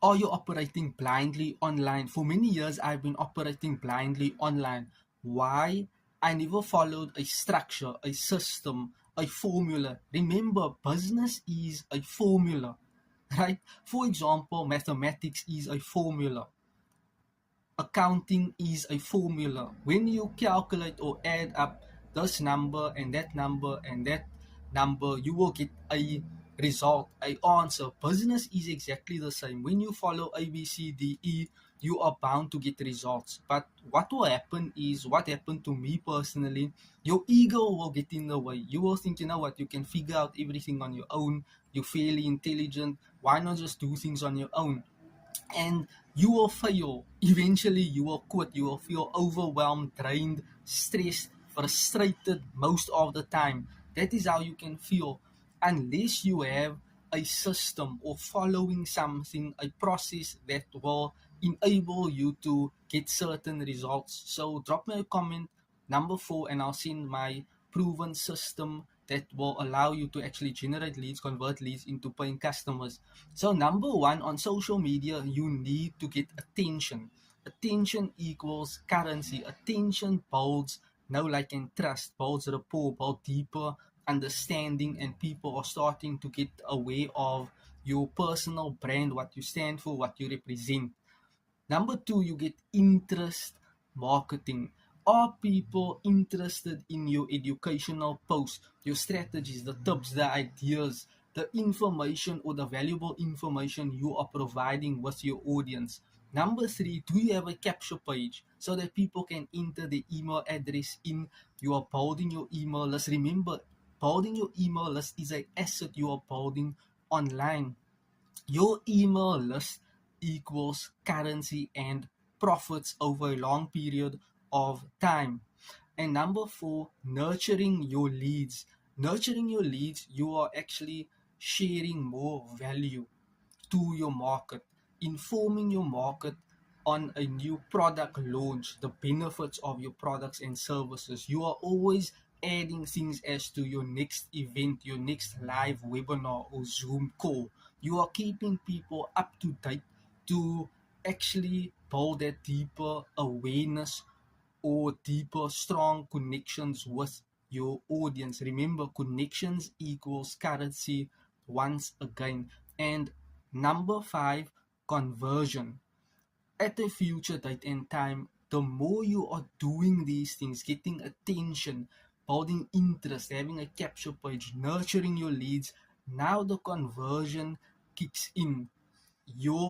Are you operating blindly online? For many years, I've been operating blindly online. Why? I never followed a structure, a system, a formula. Remember, business is a formula, right? For example, mathematics is a formula. Accounting is a formula. When you calculate or add up this number and that number and that number, you will get a result, a answer. Business is exactly the same. When you follow A, B, C, D, E, you are bound to get results. But what will happen is what happened to me personally. Your ego will get in the way. You will think, you know what, you can figure out everything on your own. You're fairly intelligent. Why not just do things on your own? And you will fail. Eventually, you will quit. You will feel overwhelmed, drained, stressed, frustrated most of the time. That is how you can feel unless you have a system or following something, a process that will enable you to get certain results. So, drop me a comment number 4, and I'll send my proven system that will allow you to actually generate leads, convert leads into paying customers. So, number 1, on social media, you need to get attention. Attention equals currency. Attention builds know, like, and trust, builds rapport, builds deeper understanding, and people are starting to get aware of your personal brand, what you stand for, what you represent. Number 2, you get interest marketing. Are people interested in your educational posts, your strategies, the tips, the ideas, the information or the valuable information you are providing with your audience? Number 3, do you have a capture page so that people can enter the email address in? You are building your email list. Remember, building your email list is an asset you are building online. Your email list equals currency and profits over a long period of time. And number 4, nurturing your leads. Nurturing your leads, you are actually sharing more value to your market, informing your market on a new product launch, the benefits of your products and services. You are always adding things as to your next event, your next live webinar or Zoom call. You are keeping people up to date to actually build that deeper awareness or deeper, strong connections with your audience. Remember, connections equals currency once again. And number 5, conversion. At a future date and time, the more you are doing these things, getting attention, building interest, having a capture page, nurturing your leads, now the conversion kicks in. Your